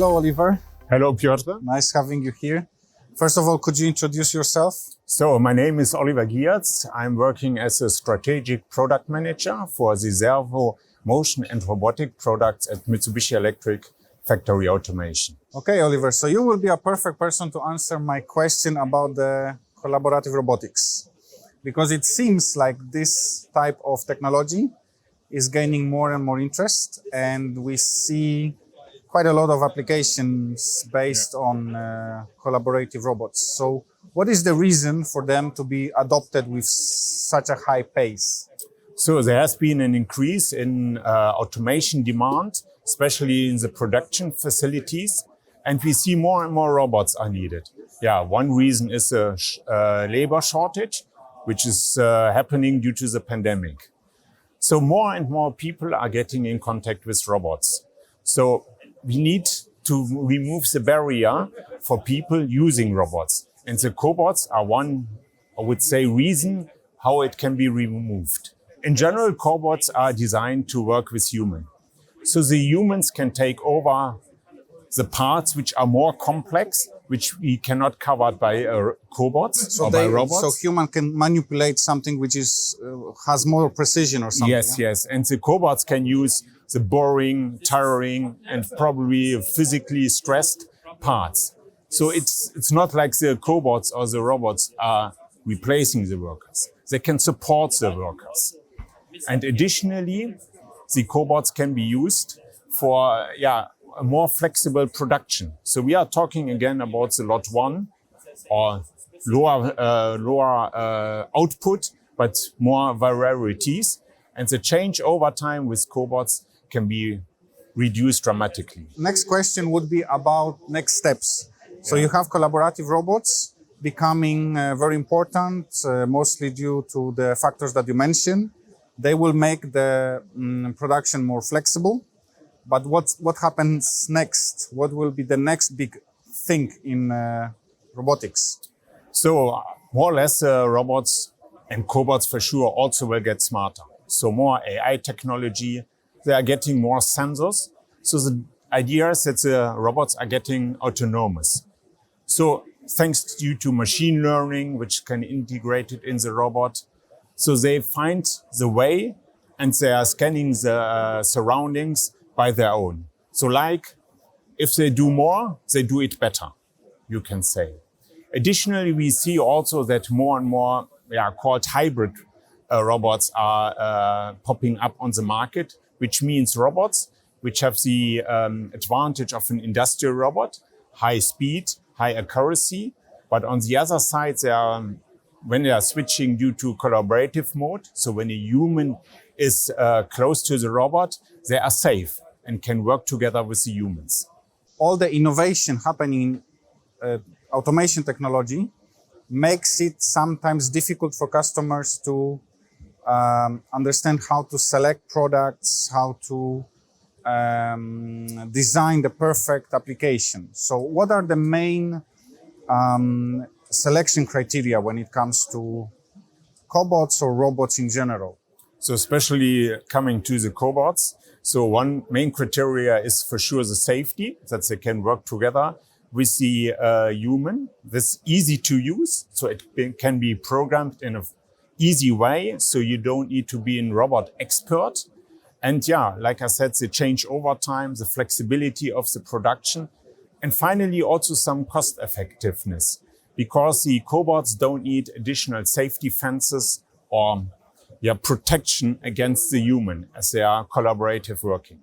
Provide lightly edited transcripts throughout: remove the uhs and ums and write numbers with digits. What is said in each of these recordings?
Hello, Oliver. Hello, Piotr. Nice having you here. First of all, could you introduce yourself? So my name is Oliver Giertz. I'm working as a strategic product manager for the servo motion and robotic products at Mitsubishi Electric factory automation. Okay, Oliver, so you will be a perfect person to answer my question about the collaborative robotics, because it seems like this type of technology is gaining more and more interest, and we see quite a lot of applications based on collaborative robots. So what is the reason for them to be adopted with such a high pace? So there has been an increase in automation demand, especially in the production facilities, and we see more and more robots are needed. Yeah, one reason is a labor shortage, which is happening due to the pandemic. So more and more people are getting in contact with robots. So we need to remove the barrier for people using robots. And the cobots are one, I would say, reason how it can be removed. In general, cobots are designed to work with humans. So the humans can take over the parts which are more complex, which we cannot cover by cobots or by robots. So human can manipulate something which is has more precision or something. Yes, yeah? Yes. And the cobots can use the boring, tiring, and probably physically stressed parts. So it's not like the cobots or the robots are replacing the workers. They can support the workers. And additionally, the cobots can be used for a more flexible production. So we are talking again about the lot 1 or lower output, but more varieties. And the change over time with cobots can be reduced dramatically. Next question would be about next steps. So you have collaborative robots becoming very important, mostly due to the factors that you mentioned. They will make the production more flexible. But what happens next? What will be the next big thing in robotics? So more or less robots and cobots for sure also will get smarter. So more AI technology, they are getting more sensors. So the idea is that the robots are getting autonomous. So thanks due to machine learning, which can integrate it in the robot. So they find the way and they are scanning the surroundings by their own. So like if they do more, they do it better, you can say. Additionally, we see also that more and more called hybrid robots are popping up on the market, which means robots which have the advantage of an industrial robot, high speed, high accuracy. But on the other side, when they are switching due to collaborative mode, so when a human is close to the robot, they are safe and can work together with the humans. All the innovation happening in automation technology makes it sometimes difficult for customers to understand how to select products, how to design the perfect application. So what are the main selection criteria when it comes to cobots or robots in general? So especially coming to the cobots, so one main criteria is for sure the safety, that they can work together with the human. This easy to use, so it can be programmed in an easy way, so you don't need to be a robot expert. And like I said, the change over time, the flexibility of the production, and finally also some cost effectiveness, because the cobots don't need additional safety fences or protection against the human as they are collaborative working.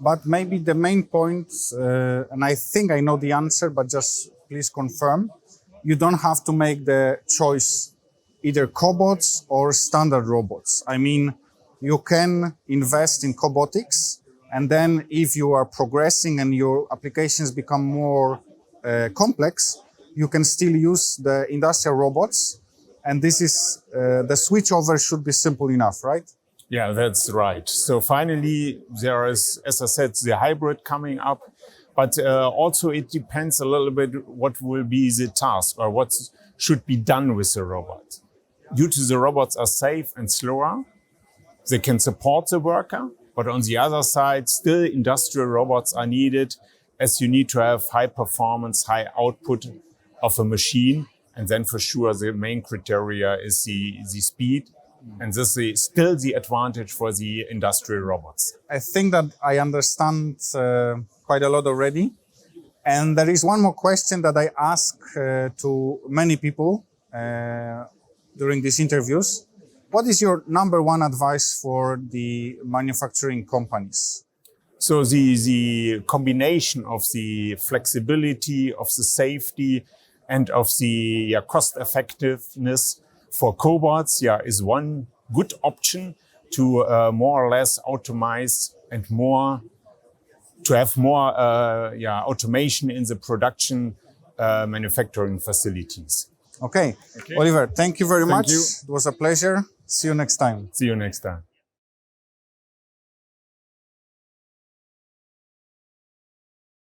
But maybe the main point, and I think I know the answer, but just please confirm, you don't have to make the choice either cobots or standard robots. I mean, you can invest in cobotics, and then if you are progressing and your applications become more complex, you can still use the industrial robots. And this is, the switchover should be simple enough, right? Yeah, that's right. So finally, there is, as I said, the hybrid coming up, but also it depends a little bit what will be the task or what should be done with the robot. Due to the robots are safe and slower, they can support the worker, but on the other side, still industrial robots are needed as you need to have high performance, high output of a machine. And then for sure, the main criteria is the speed. And this is still the advantage for the industrial robots. I think that I understand quite a lot already. And there is one more question that I ask to many people during these interviews. What is your number one advice for the manufacturing companies? So the combination of the flexibility, of the safety, and of the cost effectiveness for cobots is one good option to more or less automate and to have more automation in the production manufacturing facilities. Okay. Oliver, thank you very much. You. It was a pleasure. See you next time. See you next time.